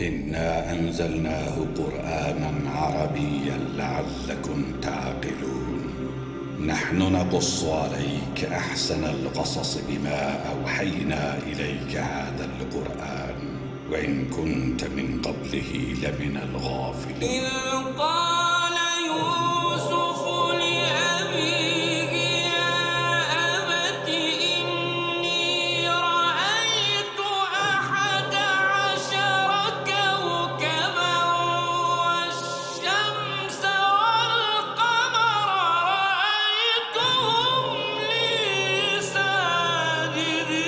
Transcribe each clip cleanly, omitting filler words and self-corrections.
إنا أنزلناه قرآنا عربيا لعلكم تعقلون. نحن نقص عليك أحسن القصص بما أوحينا إليك هذا القرآن وإن كنت من قبله لمن الغافلين. إذ قال يوسف لأبيه يا أبت إني رأيت 11 كوكبا والشمس والقمر رأيتهم لي ساجدين.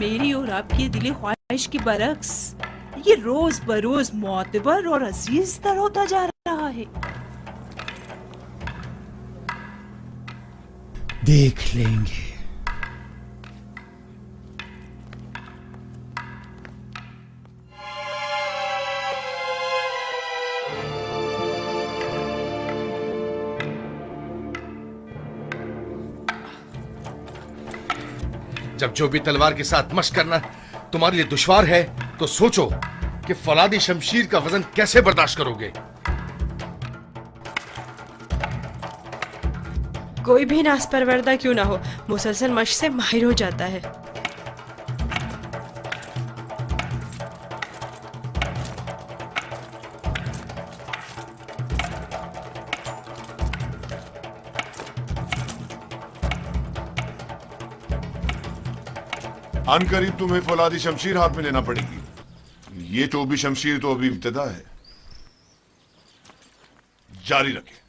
میری اور آپ کی دلی خواہش کے برعکس یہ روز بروز معتبر اور عزیز تر ہوتا جا رہا ہے. دیکھ لیں گے. جب جو بھی تلوار کے ساتھ مشق کرنا تمہارے لیے دشوار ہے تو سوچو کہ فولادی شمشیر کا وزن کیسے برداشت کرو گے. کوئی بھی ناز پروردہ کیوں نہ ہو مسلسل مشق سے ماہر ہو جاتا ہے. ان قریب تمہیں فولادی شمشیر ہاتھ میں لینا پڑے گی. یہ چوبی شمشیر تو ابھی ابتدا ہے. جاری رکھیں.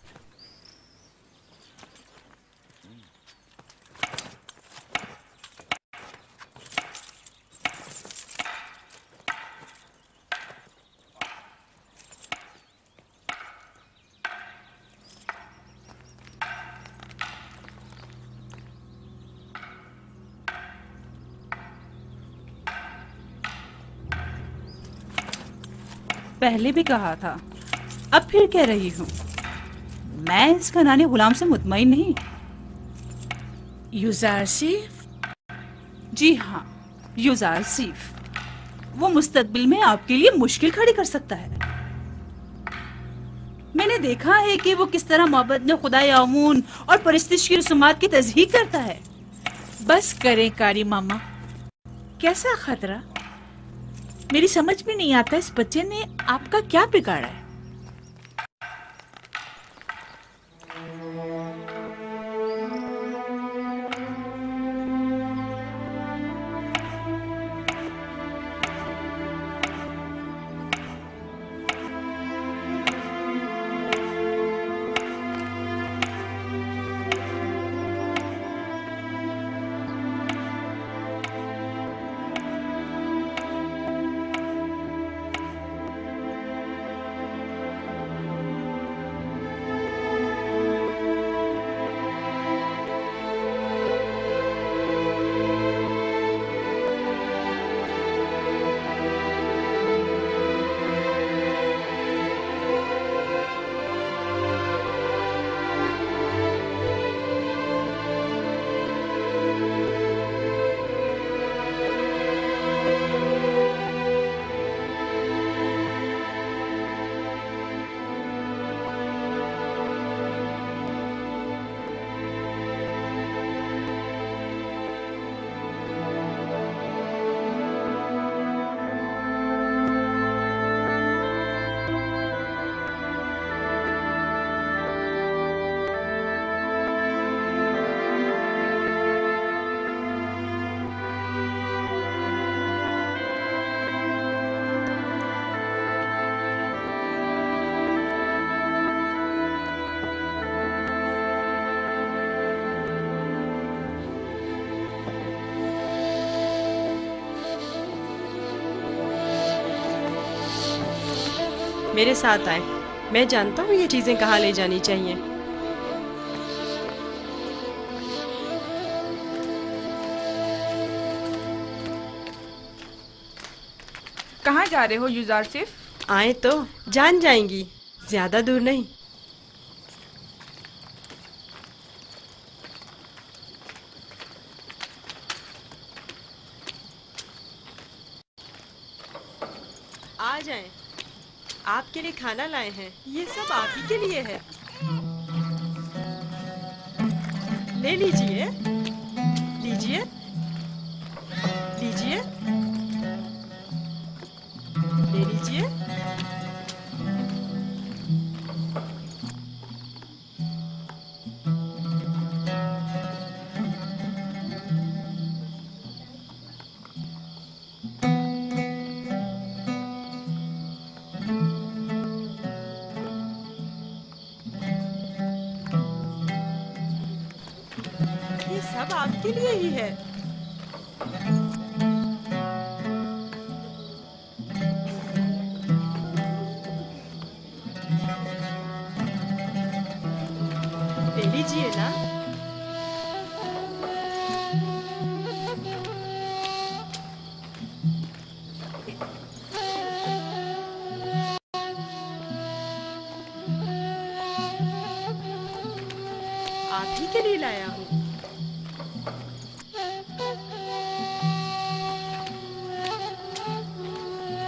پہلے بھی کہا تھا اب پھر کہہ رہی ہوں میں اس گھرانے غلام سے مطمئن نہیں. یوزارسیف؟ جی ہاں یوزارسیف. وہ مستقبل میں آپ کے لیے مشکل کھڑی کر سکتا ہے. میں نے دیکھا ہے کہ وہ کس طرح محبت میں خدای آمون اور پرستش کی رسومات کی تصدیق کرتا ہے. بس کریں کاری ماما. کیسا خطرہ؟ میری سمجھ میں نہیں آتا اس بچے نے آپ کا کیا بگاڑا ہے. میرے ساتھ آئیں. میں جانتا ہوں یہ چیزیں کہاں لے جانی چاہیے. کہاں جا رہے ہو یوزارسیف؟ آئیں تو جان جائیں گی. زیادہ دور نہیں. آ جائیں. آپ کے لیے کھانا لائے ہیں. یہ سب آپ ہی کے لیے ہے. لے لیجیے. لیجیے لیجیے لے لیجیے. سب آپ کے لیے ہی ہے. لے لیجیے نا. آپ ہی کے لیے لایا ہوں.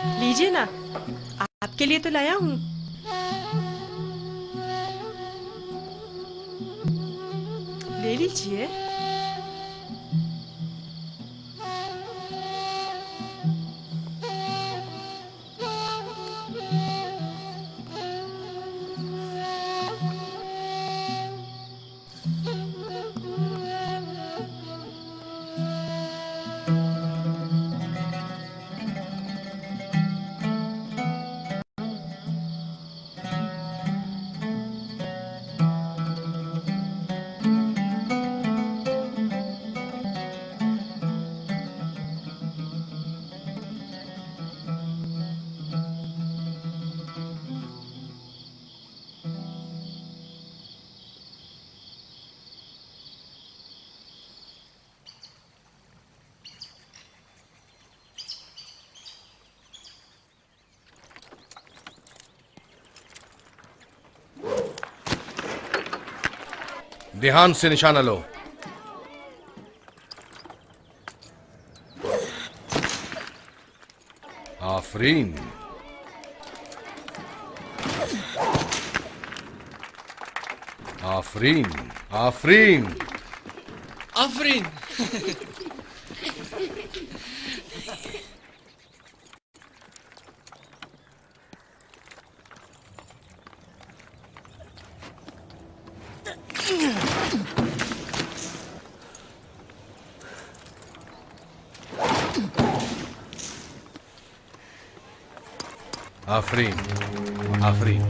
लीजिए ना, आपके लिए तो लाया हूँ। ले लीजिए। ध्यान से निशाना लो। आफरीन। आफरीन। आफरीन। आफरीन। आफरीन। आफरीन।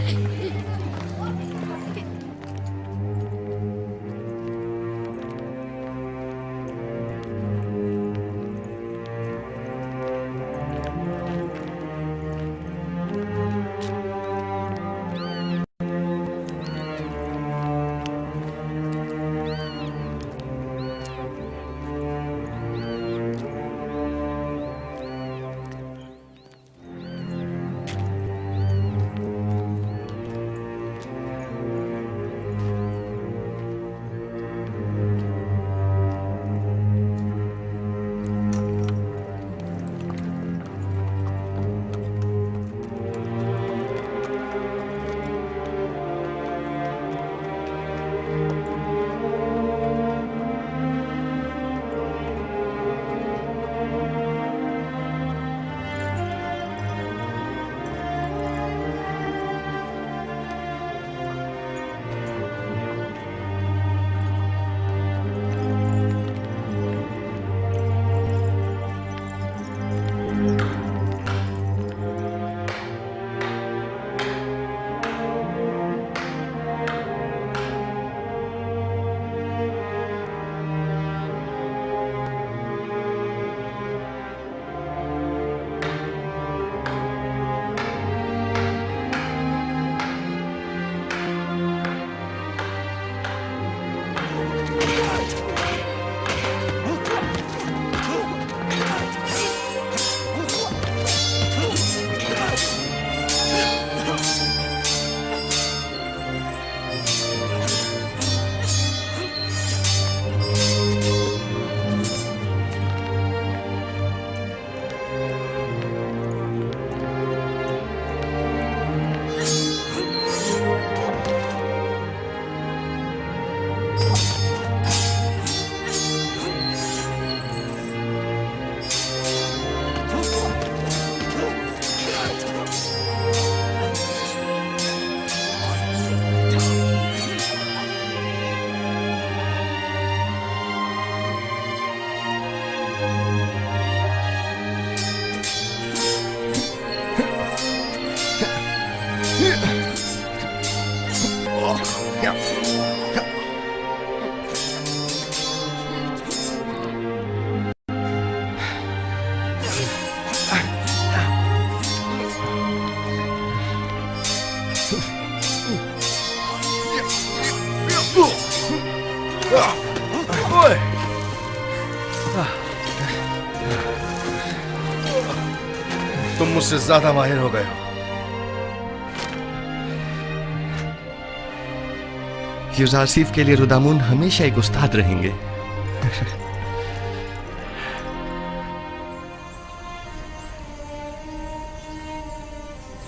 तुम मुझसे ज्यादा माहिर हो गए हो। यूजारसीफ के लिए रुदामुन हमेशा एक उस्ताद रहेंगे।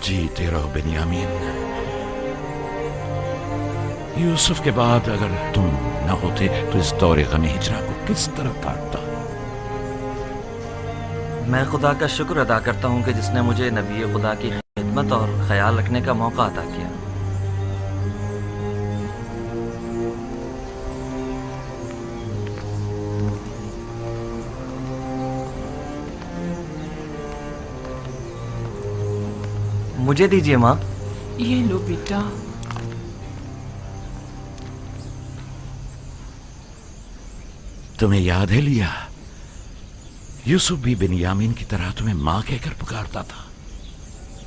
जीते रहो बेनियामीन। यूसुफ के बाद अगर तुम न होते तो इस दौरे गम हिजरा को किस तरह काटता। मैं खुदा का शुक्र अदा करता हूँ कि जिसने मुझे नबी खुदा की खिदमत और ख्याल रखने का मौका अता किया। मुझे दीजिए माँ। ये लो बेटा। तुम्हें याद है लिया, यूसुफ भी बिन्यामीन की तरह तुम्हें माँ कहकर पुकारता था।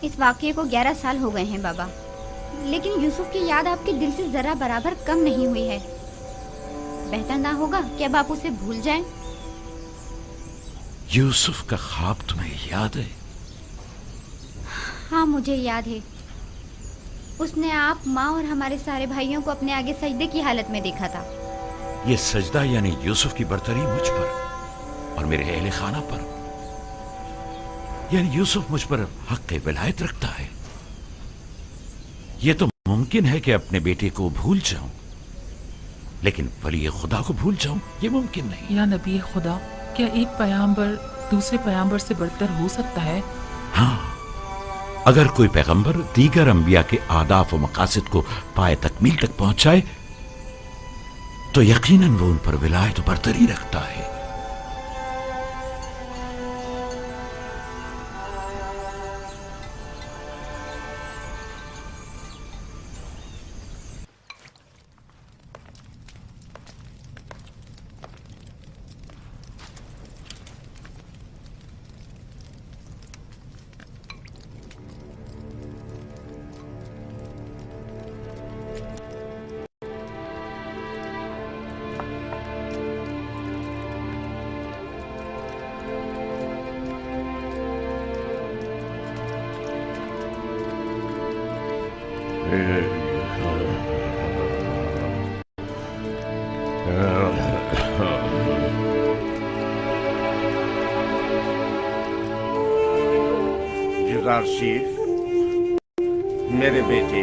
इस वाकये को 11 साल हो गए हैं बाबा, लेकिन यूसुफ की याद आपके दिल से जरा बराबर कम नहीं हुई है। बेहतर ना होगा कि अब आप उसे भूल जाएं? यूसुफ का ख्वाब तुम्हें याद है? हाँ मुझे याद है। उसने आप, माँ और हमारे सारे भाइयों को अपने आगे सजदे की हालत में देखा था। ये सजदा यानी यूसुफ की बरतरी मुझ पर और मेरे अहले खाना पर, यानी यूसुफ मुझ पर हक विलायत रखता है। ये तो मुमकिन है कि अपने बेटे को भूल जाऊं, लेकिन वली खुदा को भूल जाऊं ये मुमकिन नहीं। या नबी खुदा, क्या एक पैगंबर दूसरे पैगंबर से बढ़कर हो सकता है? हाँ, अगर कोई पैगंबर दीगर अंबिया के आदाफ और मकासद को पाए तकमील तक पहुंचाए तो यकीनन वो उन पर विलायत बरतरी रखता है। युदार्शिफ, मेरे बेटे,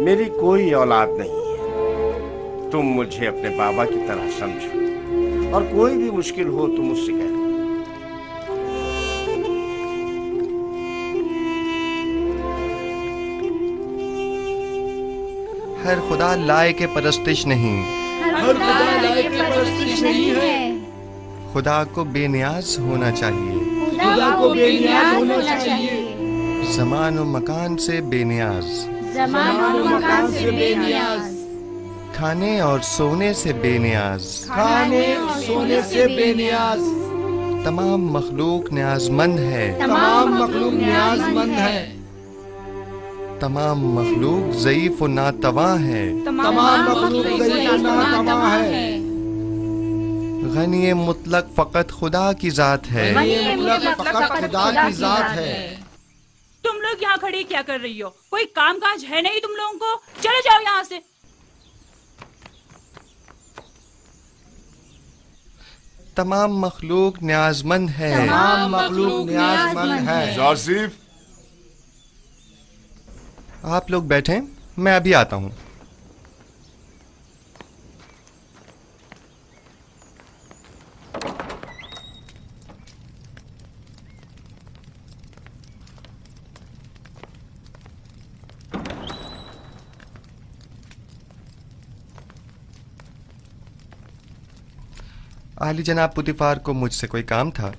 मेरी कोई औलाद नहीं है। तुम मुझे अपने बाबा की तरह समझो और कोई भी मुश्किल हो तो मुझसे कह दो। हर खुदा लायक परस्तिश नहीं, हर खुदा लायक परस्तिश नहीं है। खुदा को बेनियाज होना चाहिए, खुदा को बेनियाज होना चाहिए। ज़मान व मकान से बेनियाज, ज़मान व मकान से बेनियाज। खाने और सोने से बेनियाज, खाने और सोने से बेनियाज। तमाम मखलूक न्याजमंद है, तमाम मखलूक न्याजमंद है। तमाम मखलूक ज़ईफ़ व नातवा है, तमाम मखलूक ज़ईफ़ व नातवा है। गनी मुतलक फ़कत खुदा की ज़ात है, फकत खुदा की ज़ात है। तुम लोग यहाँ खड़े क्या कर रही हो? कोई काम काज है नहीं तुम लोगों को? चले जाओ यहाँ से। तमाम मखलूक न्याजमंद है, तमाम मखलूक न्याजमंद है। जासिफ, आप लोग बैठें, मैं अभी आता हूँ। आली जनाब पुतिफार को मुझसे कोई काम था?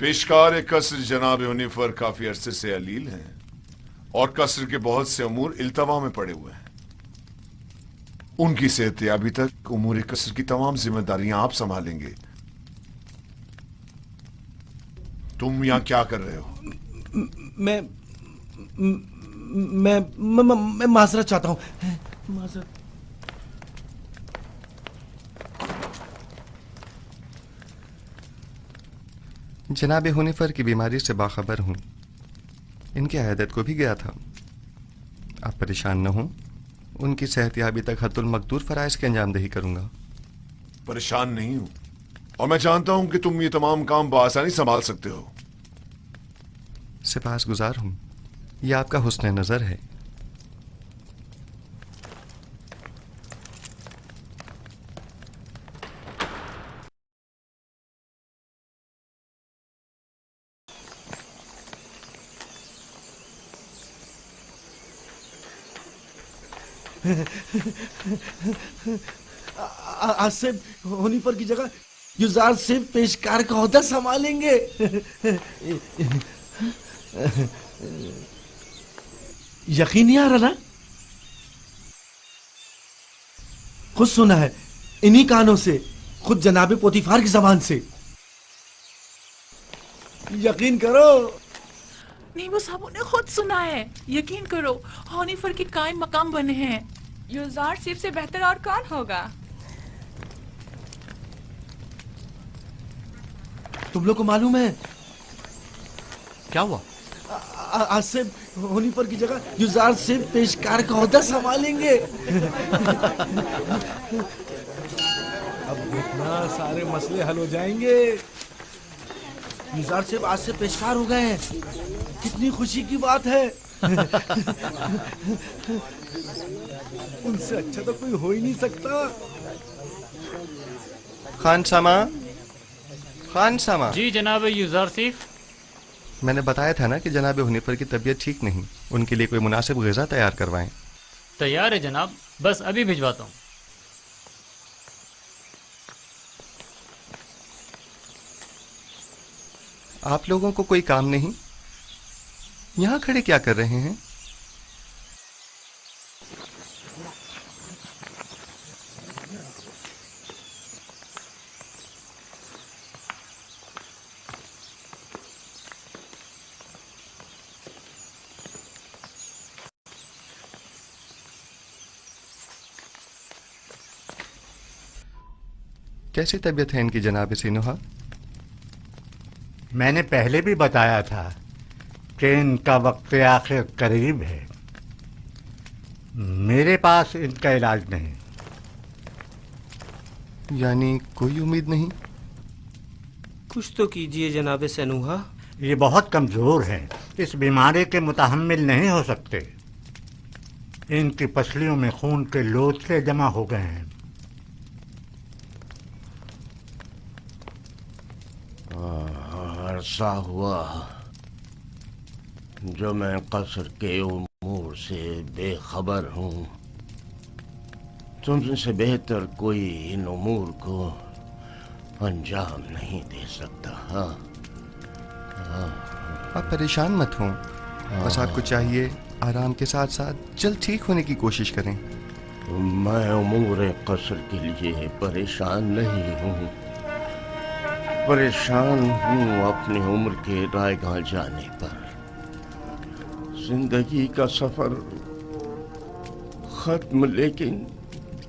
पेशकार कसर जनाब यूनिफर काफी अरसे से अलील हैं और कसर के बहुत से अमूर इल्तवा में पड़े हुए हैं। उनकी सेहतयाबी तक उमूर कसर की तमाम जिम्मेदारियां आप संभालेंगे। तुम यहां क्या कर रहे हो? मैं माजरत चाहता हूं। माजरत। जनाब हुनिफर की बीमारी से बाखबर हूँ। इनकी अयादत को भी गया था। आप परेशान न हों, उनकी सेहतयाबी तक हत्तुल मकदूर फराइज की अंजामदही करूँगा। परेशान नहीं हूं और मैं जानता हूं कि तुम ये तमाम काम बआसानी संभाल सकते हो। सिपासगुजार हूं, ये आपका हुस्न नजर है। आज से होनीफर की जगह युजार से पेशकार का ओहदा संभालेंगे। यकीन नहीं आ रहा ना? खुद सुना है इन्हीं कानों से, खुद जनाबे पोतीफार की जबान से। यकीन करो। नहीं, वो साहब ने खुद सुना है। यकीन करो, होनीफर के कायम मकाम बने हैं। युजार सिर्फ से बेहतर और कौन होगा? तुम लोग को मालूम है क्या हुआ? आज से होनीफर की जगह युजार से पेशकार का ओहदा संभालेंगे। अब देखना सारे मसले हल हो जाएंगे। युजार साहब आज से पेशकार हो गए हैं, कितनी खुशी की बात है। उनसे अच्छा तो कोई हो ही नहीं सकता। खान सामा, खान सामा। जी जनाब युजारसिफ। मैंने बताया था ना कि जनाब हुनीफर की तबीयत ठीक नहीं, उनके लिए कोई मुनासिब ग़िज़ा तैयार करवाएं। तैयार है जनाब, बस अभी भिजवाता हूँ। आप लोगों को कोई काम नहीं? यहाँ खड़े क्या कर रहे हैं? कैसी तबीयत है इनकी जनाब सिनुहा? मैंने पहले भी बताया था कि इनका वक्त आखिर करीब है। मेरे पास इनका इलाज नहीं। यानी कोई उम्मीद नहीं? कुछ तो कीजिए जनाब सनूहा। ये बहुत कमजोर हैं, इस बीमारी के मुतहम्मिल नहीं हो सकते। इनकी पसलियों में खून के लोथड़े जमा हो गए हैं। अरसा हुआ जो मैं कसर के उमूर से बेखबर हूँ। तुमसे बेहतर कोई इन उमूर को अंजाम नहीं दे सकता। आप परेशान मत हों, बस आपको चाहिए आराम के साथ साथ जल्द ठीक होने की कोशिश करें। मैं उमूर कसर के लिए परेशान नहीं हूँ, परेशान हूँ अपनी उम्र के रायगाह जाने पर। जिंदगी का सफर खत्म, लेकिन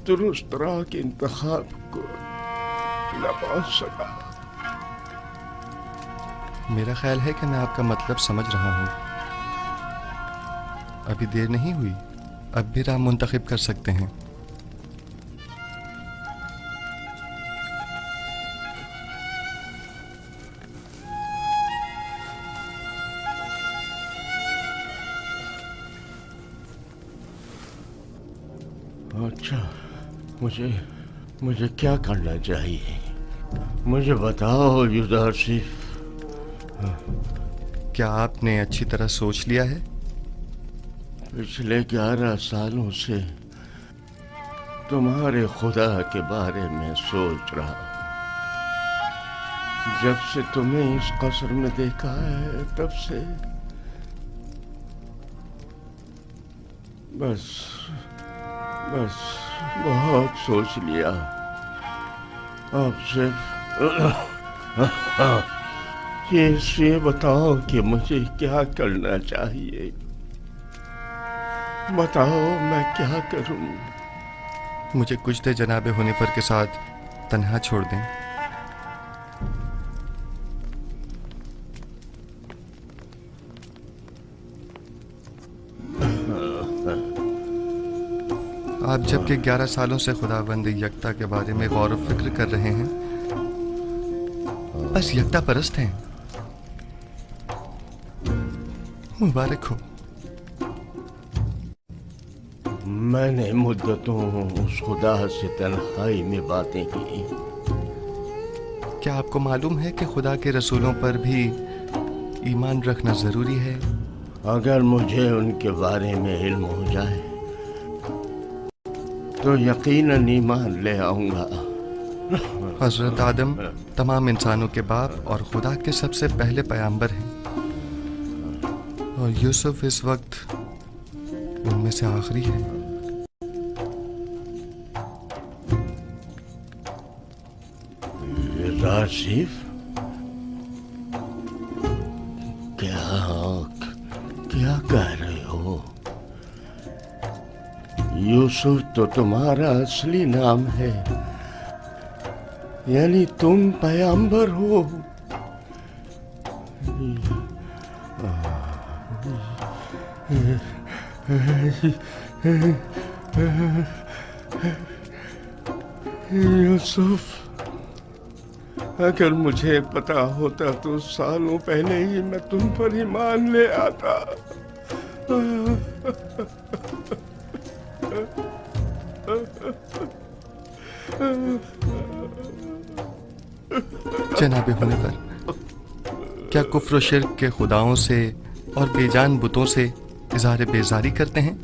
दुरुस्त राह के इंतखाब को न पा सका। मेरा ख्याल है कि मैं आपका मतलब समझ रहा हूँ। अभी देर नहीं हुई, अब भी राह मुंतखब कर सकते हैं। अच्छा, मुझे क्या करना चाहिए? मुझे बताओ युजारसिफ। क्या आपने अच्छी तरह सोच लिया है? पिछले 11 सालों से तुम्हारे खुदा के बारे में सोच रहा। जब से तुम्हें इस कसर में देखा है तब से बस बहुत सोच लिया। अब सिर्फ ये बताओ कि मुझे क्या करना चाहिए। बताओ मैं क्या करूं? मुझे कुछ देर जनाब हुनीफर के साथ तन्हा छोड़ दें। आप जबकि 11 सालों से खुदावंद यकता के बारे में गौर व फिक्र कर रहे हैं, बस यकता परस्त हैं। मुबारक हो। मैंने मुद्दतों उस खुदा से तन्हाई में बातें की। क्या आपको मालूम है कि खुदा के रसूलों पर भी ईमान रखना जरूरी है? अगर मुझे उनके बारे में इल्म हो जाए तो यकीनन ईमान ले आऊंगा। हजरत आदम तमाम इंसानों के बाप और खुदा के सबसे पहले पैगंबर हैं, और यूसुफ इस वक्त उनमें से आखिरी है। राशिफ, क्या कह रहे हो? यूसुफ तो तुम्हारा असली नाम है, यानी तुम पैगंबर हो। यूसुफ, अगर मुझे पता होता तो सालों पहले ही मैं तुम पर ईमान ले आता। जनाबे होने पर क्या कुफ्र और शिर्क के खुदाओं से और बेजान बुतों से इज़हार बेजारी करते हैं?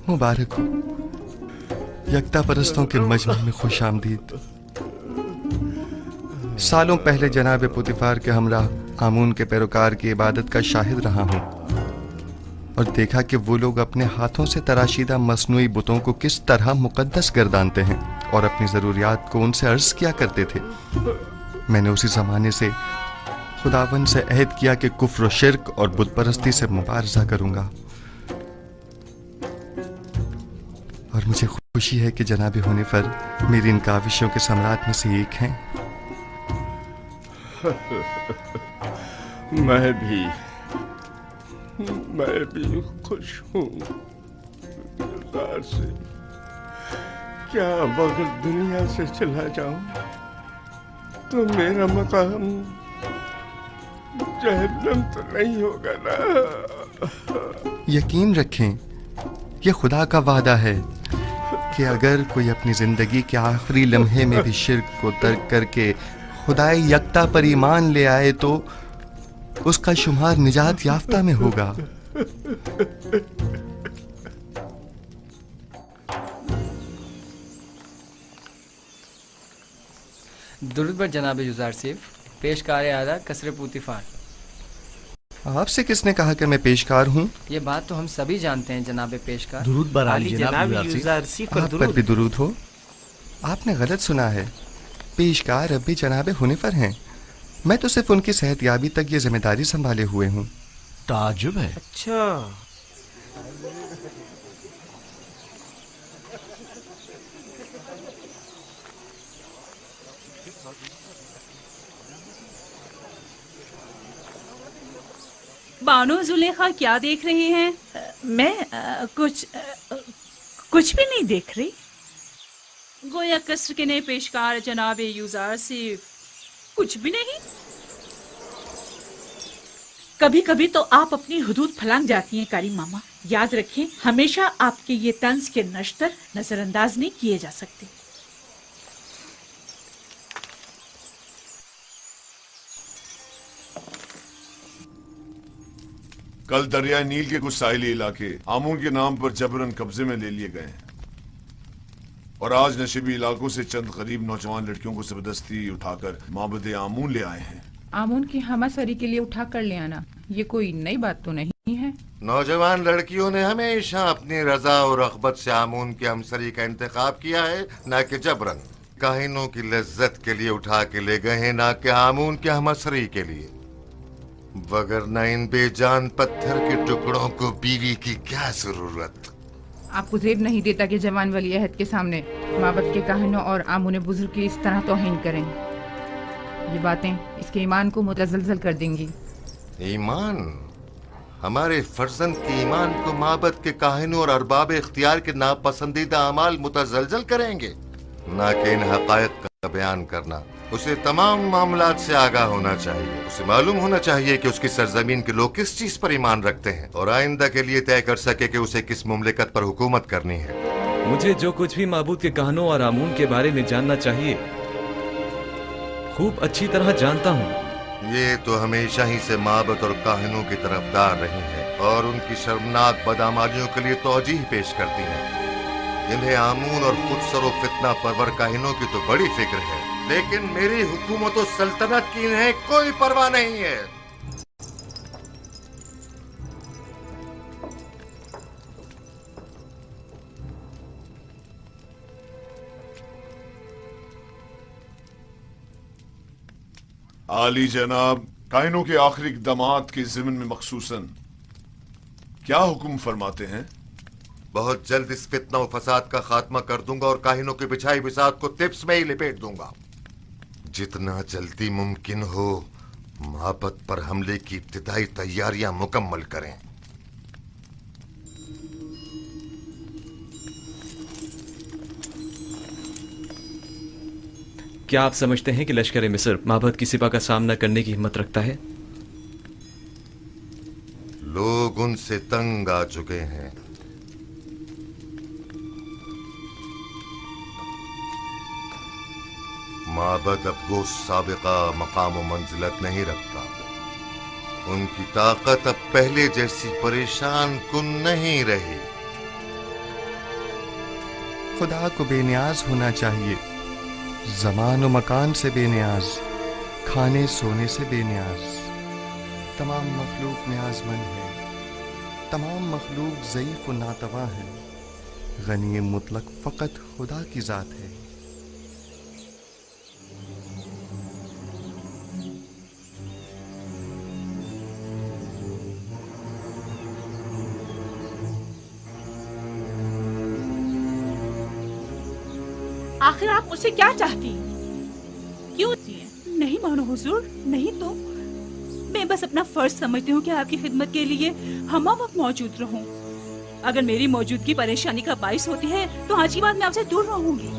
मुबारक हो, यकता परस्तों के मजमे में खुश आमदीद। सालों पहले जनाब पुतिफार के हमराह आमून के पैरोकार की इबादत का शाहिद रहा हूँ और देखा कि वो लोग अपने हाथों से तराशीदा मसनूई बुतों को किस तरह मुकद्दस गर्दानते हैं और अपनी ज़रूरियात को उनसे अर्ज किया करते थे। मैंने उसी ज़माने से खुदावन से अहद किया कि कुफ्र और शिर्क और बुत परस्ती से मुबारजा करूँगा, और मुझे खुशी है कि जनाब होने पर मेरी इन काविशों के सम्राट में से एक हैं। मैं भी खुश हूँ। क्या अगर दुनिया से चला जाऊं तो मेरा मकाम जहन्नम तो नहीं होगा ना? यकीन रखें, ये खुदा का वादा है कि अगर कोई अपनी जिंदगी के आखिरी लम्हे में भी शिर्क को तर्क करके खुदाई यकता पर ईमान ले आए तो उसका शुमार निजात याफ्ता में होगा। दुरूद बर जनाब युज़ार सिफ, पेशकार आदा कसर पुतिफार। आपसे किसने कहा कि मैं पेशकार हूँ? ये बात तो हम सभी जानते हैं जनाब पेशकार। दुरूद बर आली जनाब युज़ार सिफ। आप पर भी दुरूद हो। आपने गलत सुना है, पेशकार अब भी जनाब हुनिफर हैं। मैं तो सिर्फ उनकी सेहतयाबी तक ये जिम्मेदारी संभाले हुए हूँ। ताजुब है। अच्छा, बानो जुलेखा क्या देख रहे हैं? मैं कुछ भी नहीं देख रही। गोया कसर के नए पेशकार जनाब युज़ार सिफ कुछ भी नहीं। कभी कभी तो आप अपनी हुदूद फलांग जाती हैं कारी मामा। याद रखें, हमेशा आपके ये तंज के नश्तर नजरअंदाज नहीं किए जा सकते। कल दरिया नील के कुछ साहिली इलाके आमून के नाम पर जबरन कब्जे में ले लिए गए हैं, और आज नशीबी इलाकों से चंद गरीब नौजवान लड़कियों को जबरदस्ती उठाकर माबद आमून ले आए हैं। आमून की हमासरी के लिए उठा कर ले आना ये कोई नई बात तो नहीं है। नौजवान लड़कियों ने हमेशा अपनी रजा और रग़बत से आमून की हमसरी का इंतखाब किया है, न कि जबरन। काहिनों की लज्जत के लिए उठा के ले गए हैं, न कि आमून की हमसरी के लिए। वगरना इन बेजान पत्थर के टुकड़ों को बीवी की क्या जरूरत। आपको ज़ेब नहीं देता कि जवान वली अहद के सामने माबद के काहिनों और आमून बुजुर्ग की इस तरह तौहीन करें। ये बातें इसके ईमान को मुतज़लज़ल कर देंगी। ईमान? हमारे फर्जंद के ईमान को माबद के काहिनों और अरबाब इख्तियार के नापसंदीदा अमाल मुतजलजल करेंगे, ना कि इन हकायक का बयान करना। उसे तमाम मामलात से आगाह होना चाहिए। उसे मालूम होना चाहिए कि उसकी सरजमीन के लोग किस चीज पर ईमान रखते हैं और आइंदा के लिए तय कर सके कि उसे किस मुमलिकत पर हुकूमत करनी है। मुझे जो कुछ भी माबूद के कहानों और आमून के बारे में जानना चाहिए खूब अच्छी तरह जानता हूँ। ये तो हमेशा ही से माबद और काहिनों की तरफदार रही है और उनकी शर्मनाक बदआमालियों के लिए तौजीह पेश करती है। इन्हें आमून और खुदसर व फितना परवर काहिनों की तो बड़ी फिक्र है, लेकिन मेरी हुकूमत और सल्तनत की इन्हें कोई परवाह नहीं है। आली जनाब, कायनों के आखिरी इक़दामात के ज़िम्न में मखसूसन क्या हुक्म फरमाते हैं? बहुत जल्द इस फितना और फसाद का खात्मा कर दूंगा और काहिनों की बिछाई बिसात को तिप्स में ही लिपेट दूंगा। जितना जल्दी मुमकिन हो माबद पर हमले की इब्तिदाई तैयारियां मुकम्मल करें। क्या आप समझते हैं कि लश्कर मिस्र माबद की सिपा का सामना करने की हिम्मत रखता है? लोग उनसे तंग आ चुके हैं। माबद अब वो साबिका मकाम व मंजिलत नहीं रखता। उनकी ताकत अब पहले जैसी परेशान कुन नहीं रही। खुदा को बेनियाज होना चाहिए, ज़मान व मकान से बेनियाज, खाने सोने से बेनियाज। तमाम मखलूक न्याज़मंद है, तमाम मखलूक ज़ईफ़ व नातवा है। गनी मुतलक फ़कत खुदा की ज़ात है। आखिर आप मुझसे क्या चाहती हैं? क्यों नहीं मानो हुजूर, नहीं तो मैं बस अपना फर्ज समझती हूँ कि आपकी खिदमत के लिए हम वक्त मौजूद रहूं। अगर मेरी मौजूदगी परेशानी का बाइस होती है तो आज की बात मैं आपसे दूर रहूंगी।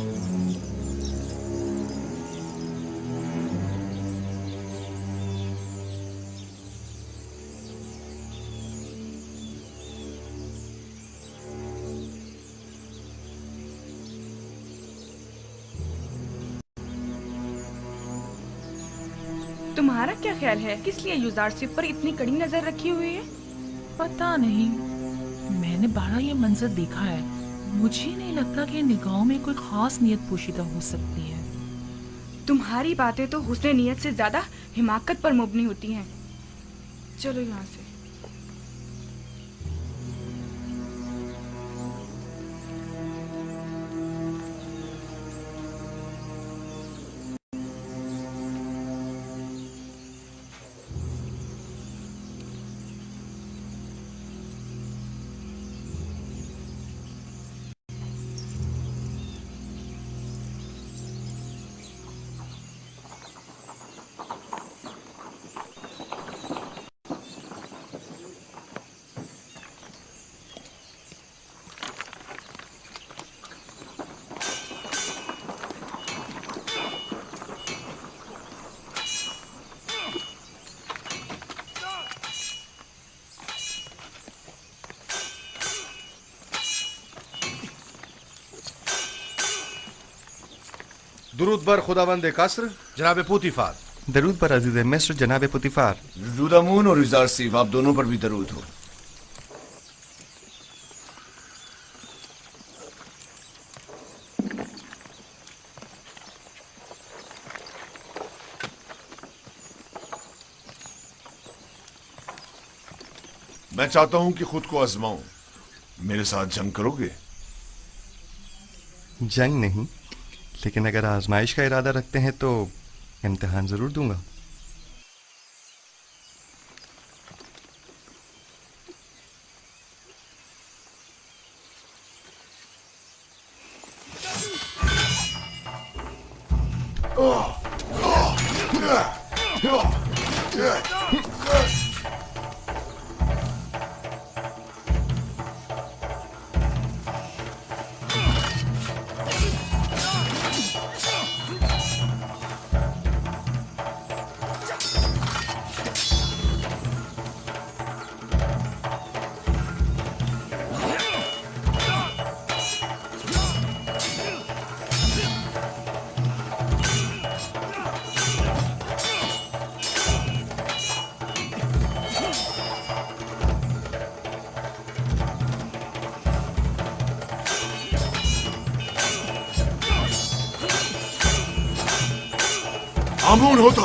तुम्हारा क्या ख्याल है, किस लिए यूजारसिफ पर इतनी कड़ी नजर रखी हुई है? पता नहीं, मैंने बारह ये मंजर देखा है। मुझे नहीं लगता कि निगाहों में कोई खास नियत पोशीदा हो सकती है। तुम्हारी बातें तो हुस्न नियत से ज्यादा हिमाकत पर मबनी होती हैं। चलो यहाँ से। दुरूद बर खुदावंद कासर जनाब पुतिफार। दरूद पर अजीज मिस्र जनाब पुतिफार। रुदामून और यूजारसिफ, आप दोनों पर भी दरूद हो। मैं चाहता हूं कि खुद को आजमाऊं। मेरे साथ जंग करोगे? जंग नहीं, लेकिन अगर आजमाइश का इरादा रखते हैं तो इम्तिहान जरूर दूंगा। आमून होता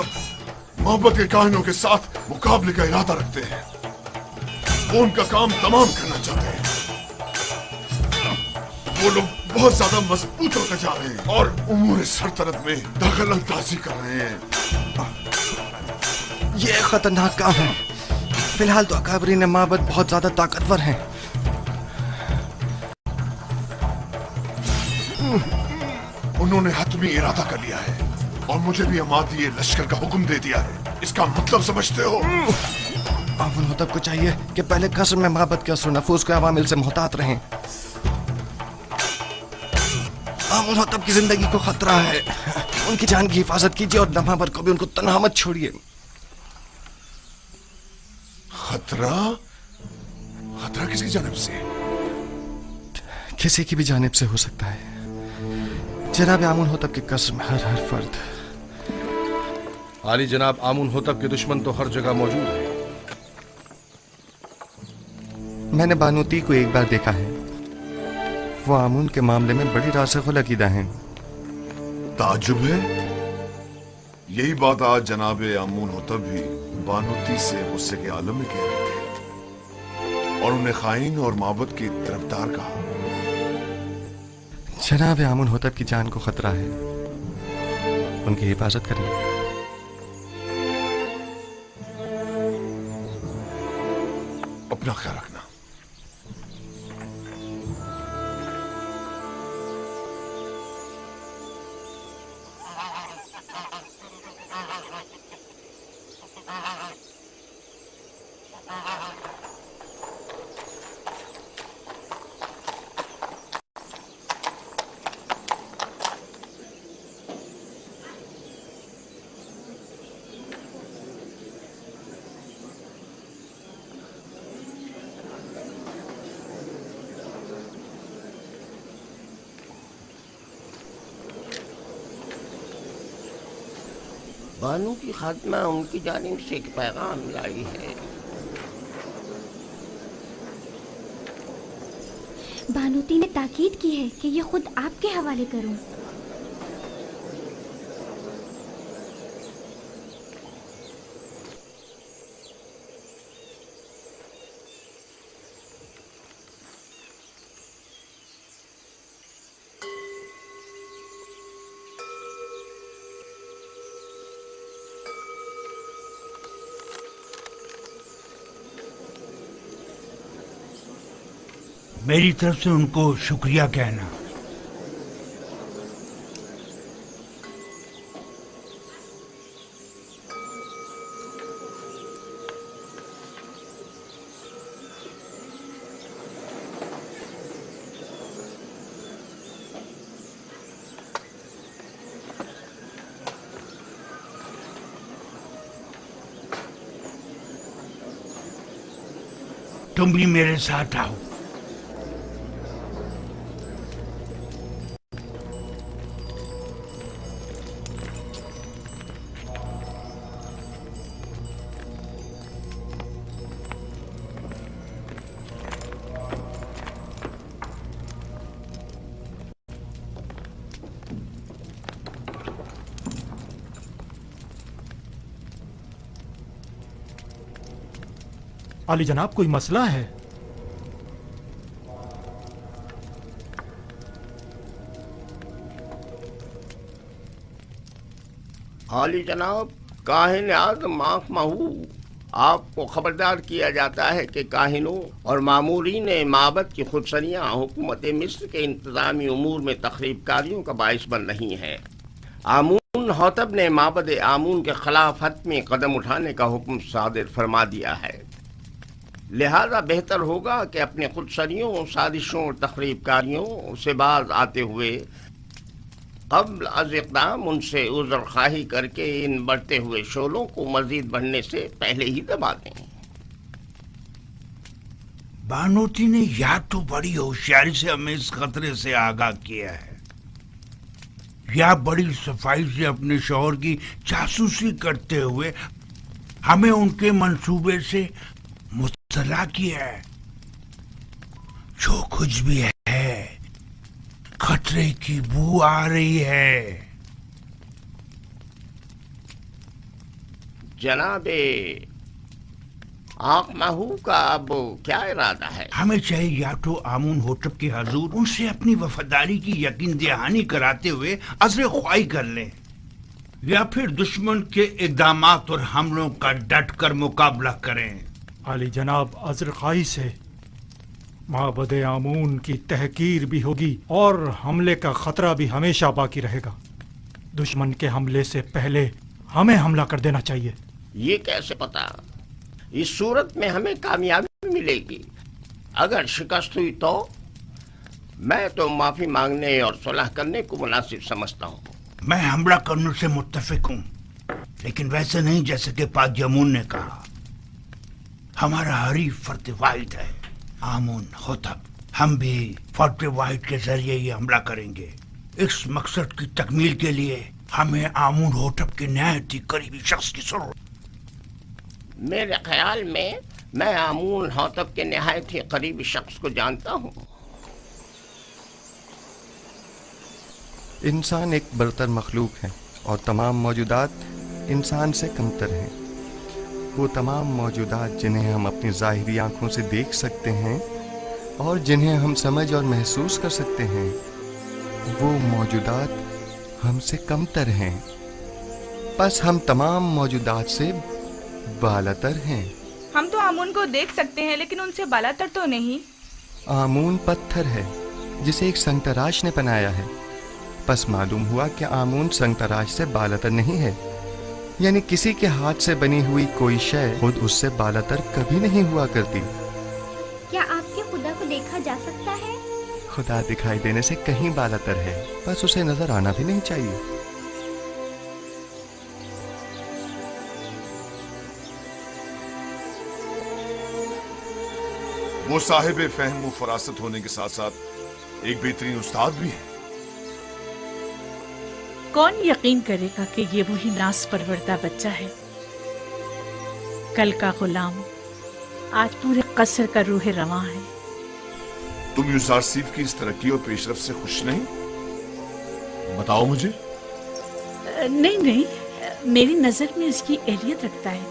मोहब्बत के काहिनों के साथ मुकाबले का इरादा रखते हैं। वो उनका काम तमाम करना चाहते हैं। वो लोग बहुत ज्यादा मजबूत होते जा रहे हैं और उमूर सरतरत में दखल अंदाजी कर रहे हैं। ये खतरनाक काम है। फिलहाल तो अकाबरीन माबद बहुत ज्यादा ताकतवर हैं। उन्होंने हतमी इरादा कर लिया है और मुझे भी अमाती लश्कर का हुक्म दे दिया है। इसका मतलब समझते हो? आमुन होतब को चाहिए कि पहले कसर में माबद के असर नफूस के अवामिल से मोहतात रहें। आमुन होतब की जिंदगी को खतरा है। उनकी जान की हिफाजत कीजिए और नमाबर को भी उनको तन्हा मत छोड़िए। खतरा? खतरा किसकी जानिब से? किसी की भी जानिब से हो सकता है। जनाब आमुन होतब के कसर में हर फर्द। आली जनाब आमुन होतब के दुश्मन तो हर जगह मौजूद है। मैंने बानूती को एक बार देखा है। वो आमुन के मामले में बड़ी रासिखुल अकीदा हैं। ताजुब है। यही बात आज जनाब आमून होतब भी बानूती से गुस्से के आलम में कह रहे थे और उन्हें खाइन और माबद की तरफदार कहा। जनाब आमुन होतब की जान को खतरा है। उनकी हिफाजत करें। अपना ख्याल रखना। बानू की खात्मा उनकी जानिब से एक पैगाम लाई है। बानूती ने ताकीद की है कि ये खुद आपके हवाले करूं। मेरी तरफ से उनको शुक्रिया कहना। तुम भी मेरे साथ आओ। आली जनाब कोई मसला है? आली जनाब काहिन आज़म आँख महू आपको खबरदार किया जाता है कि काहिनों और मामूरीन माबद की खुदसरियाँ हुकूमत मिस्र के इंतज़ामी उमूर में तखरीबकारियों का बाइस बन रही हैं। आमून होतब ने माबद आमून के खिलाफ हतमी कदम उठाने का हुक्म सादिर फरमा दिया है। लिहाजा बेहतर होगा कि अपने खुदसरियों, साजिशों और तखरीबकारियों से बाज आते हुए क़ब्ल अज़ इक़दाम उनसे उज़्र ख़्वाही करके इन बढ़ते हुए शोलों को मज़ीद बढ़ने से पहले ही दबा दें। बानूती ने या तो बड़ी होशियारी से हमें इस खतरे से आगाह किया है या बड़ी सफाई से अपने शौहर की जासूसी करते हुए हमें उनके मंसूबे से मुत्तला किया है। जो कुछ भी है खतरे की बू आ रही है। जनाब आँख माहू का अब क्या इरादा है? हमें चाहिए या तो आमून होटब के हजूर उनसे अपनी वफादारी की यकीन दहानी कराते हुए अज़्र ख्वाही कर लें, या फिर दुश्मन के इक़दामात और हमलों का डट कर मुकाबला करें। आली जनाब, अज़्र ख्वाही से माबद आमून की तहकीर भी होगी और हमले का खतरा भी हमेशा बाकी रहेगा। दुश्मन के हमले से पहले हमें हमला कर देना चाहिए। ये कैसे पता? इस सूरत में हमें कामयाबी मिलेगी। अगर शिकस्त हुई तो मैं तो माफी मांगने और सुलह करने को मुनासिब समझता हूँ। मैं हमला करने से मुत्तफिक हूँ, लेकिन वैसे नहीं जैसे कि पाक यमून ने कहा। हमारा हरीफ फर्द वाहिद है आमून होतब। हम भी फर्द वाहिद के जरिए ये हमला करेंगे। इस मकसद की तकमील के लिए हमें आमून होतब के नहायत ही करीबी शख्स की जरूरत। मेरे ख्याल में मैं आमून होतब के नहायत ही करीबी शख्स को जानता हूँ। इंसान एक बरतर मखलूक है और तमाम मौजूदात इंसान से कमतर हैं। वो तमाम मौजूदात जिन्हें हम अपनी ज़ाहिरी आँखों से देख सकते हैं और जिन्हें हम समझ और महसूस कर सकते हैं, वो मौजूदात हमसे कमतर हैं। बस हम तमाम मौजूदात से बालातर हैं। हम तो आमून को देख सकते हैं, लेकिन उनसे बालातर तो नहीं। आमून पत्थर है जिसे एक संगतराश ने बनाया है। बस मालूम हुआ कि आमून संगतराश से बालातर नहीं है, यानी किसी के हाथ से बनी हुई कोई शय खुद उससे बालातर कभी नहीं हुआ करती। क्या आपके खुदा को देखा जा सकता है? खुदा दिखाई देने से कहीं बालातर है, बस उसे नजर आना भी नहीं चाहिए। वो साहिब फहम व फरासत होने के साथ साथ एक बेहतरीन उस्ताद भी है। कौन यकीन करेगा कि ये वही नास परवरदा बच्चा है? कल का गुलाम आज पूरे कसर का रूह रवां है। तुम यूजारसीफ की इस तरक्की और पेशरफ से खुश नहीं? बताओ मुझे। नहीं नहीं, मेरी नजर में इसकी एहलियत रखता है।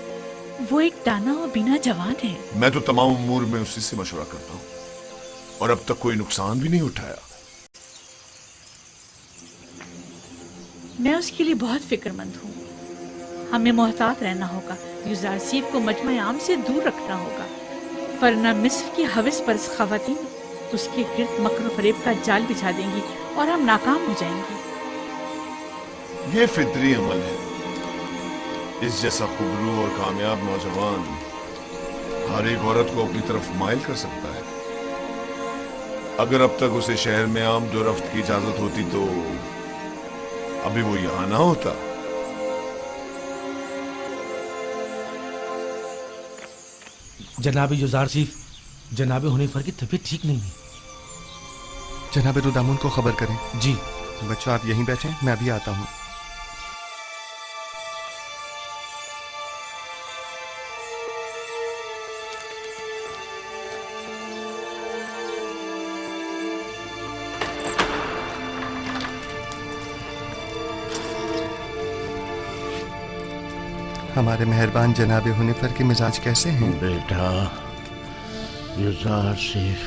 वो एक दाना और बिना जवान है। मैं तो तमाम उमूर में उसी से मशवरा करता हूँ और अब तक कोई नुकसान भी नहीं उठाया। मैं उसके लिए बहुत फिक्रमंद हूँ। हमें मोहतात रहना होगा। यूजारसीफ को मजमा आम से दूर रखना होगा, वरना मिस्र की हविस पर खवातीन उसके गिर्द मकर फरेब का जाल बिछा देंगी और हम नाकाम हो जाएंगे। ये फितरी अमल है। इस जैसा खुबरू और कामयाब नौजवान हर एक औरत को अपनी तरफ माइल कर सकता है। अगर अब तक उसे शहर में आमद रफ्त की इजाजत होती तो अभी वो यहां ना होता। जनाब यूजारसीफ, जनाब हुनैफर की तबीयत ठीक नहीं है। जनाब रुदामुन को खबर करें। जी। बच्चों आप यहीं बैठें, मैं अभी आता हूँ। हमारे मेहरबान जनाब हुनैफर के मिजाज कैसे हैं? बेटा यूजारसीफ,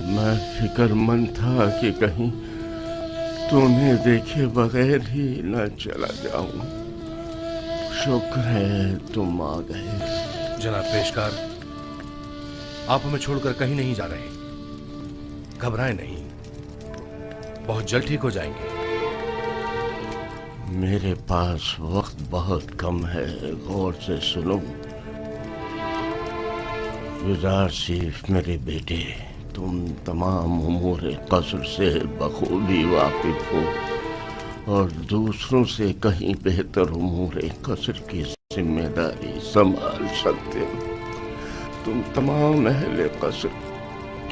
मैं फिक्रमंद था कि कहीं तुम्हें देखे बगैर ही न चला जाऊं। शुक्र है तुम आ गए। जनाब पेशकार, आप हमें छोड़कर कहीं नहीं जा रहे। घबराएं नहीं, बहुत जल्द ठीक हो जाएंगे। मेरे पास वक्त बहुत कम है, गौर से सुनो। यूजारसीफ मेरे बेटे, तुम तमाम उमूर कसर से बखूबी वाकिफ हो और दूसरों से कहीं बेहतर उमूर कसर की जिम्मेदारी संभाल सकते हो। तुम तमाम अहले कसर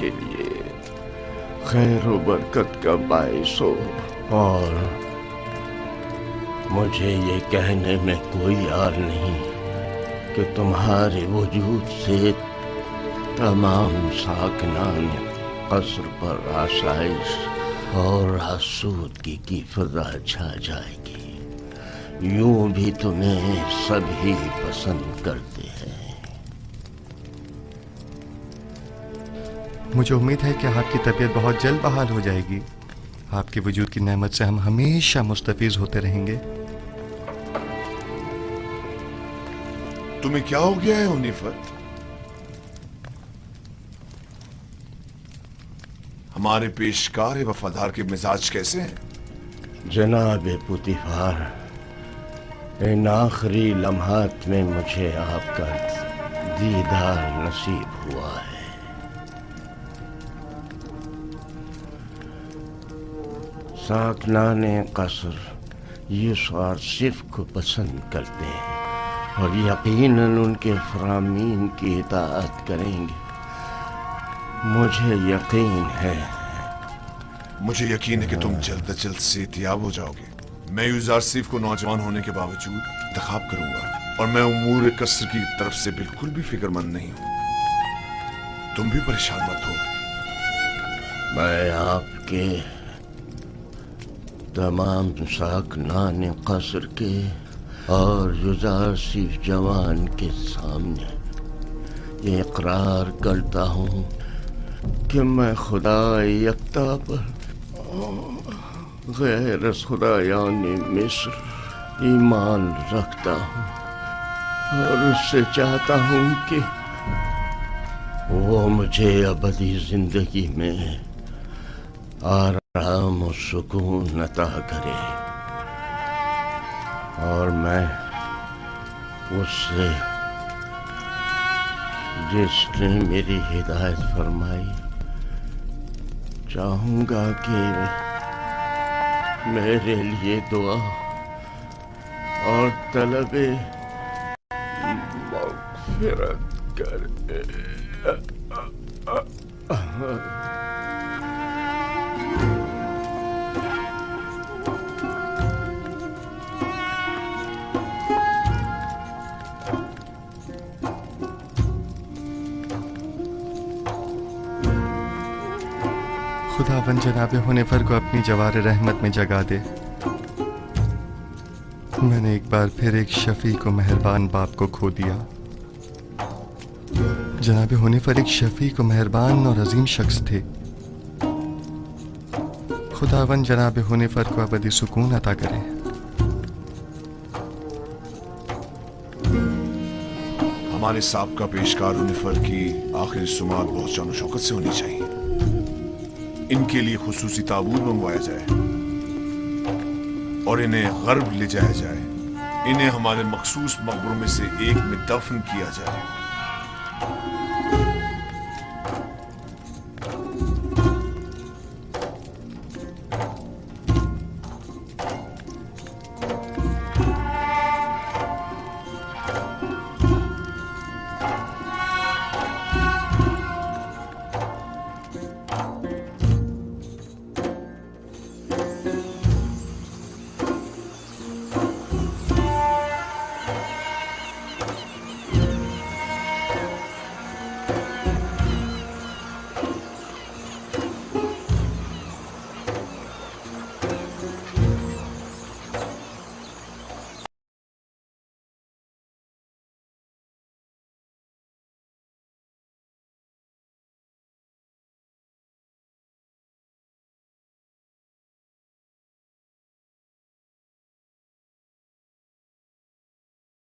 के लिए खैर व बरकत का बाइस हो और मुझे ये कहने में कोई यार नहीं कि तुम्हारे वजूद से तमाम साकिनान कसर पर आसाइश और आसूदगी की फिजा छा जाएगी। यूं भी तुम्हें सभी पसंद करते हैं। मुझे उम्मीद है कि आपकी तबीयत बहुत जल्द बहाल हो जाएगी। आपके वजूद की नेमत से हम हमेशा मुस्तफीज होते रहेंगे। तुम्हें क्या हो गया है हुनीफर? हमारे पेशकार वफादार के मिजाज कैसे हैं? जनाब पुतिफार, इन आखिरी लम्हात में मुझे आपका दीदार नसीब हुआ है। साकनाने कसर यूसुफ को पसंद करते हैं और यकीनन उनके फरामीन की इताअत करेंगे। मुझे यकीन है कि तुम जल्द से जल्द सेहतियाब हो जाओगे। मैं यूसुफ को नौजवान होने के बावजूद इंतखाब करूंगा और मैं उमूर कसर की तरफ से बिल्कुल भी फिक्रमंद नहीं हूं। तुम भी परेशान मत हो। मैं आपके तमाम साकनान कसर के और यूसुफ जवान के सामने ये इकरार करता हूँ कि मैं खुदा यकता पर गैर खुदायान मिस्र ईमान रखता हूँ और उससे चाहता हूँ कि वो मुझे अबदी जिंदगी में आराम और सुकून अता करे और मैं उससे जिसने मेरी हिदायत फरमाई चाहूंगा कि मेरे लिए दुआ और तलबे मग़फ़िरत करे। खुदावन जनाब हुनीफर को अपनी जवार रहमत में जगा दे। मैंने एक बार फिर एक शफीक और मेहरबान बाप को खो दिया। जनाब हुनीफर एक शफीक और मेहरबान और अजीम शख्स थे। खुदावन जनाब हुनीफर को अबदी सुकून अता करे। हमारे साबका पेशकार हुनीफर की आखिरी सुमात बहुत शान और शौकत से होनी चाहिए। इनके लिए खुसूसी ताबूत मंगवाया जाए और इन्हें गर्ब ले जाया जाए। इन्हें हमारे मखसूस मकबरों में से एक में दफन किया जाए।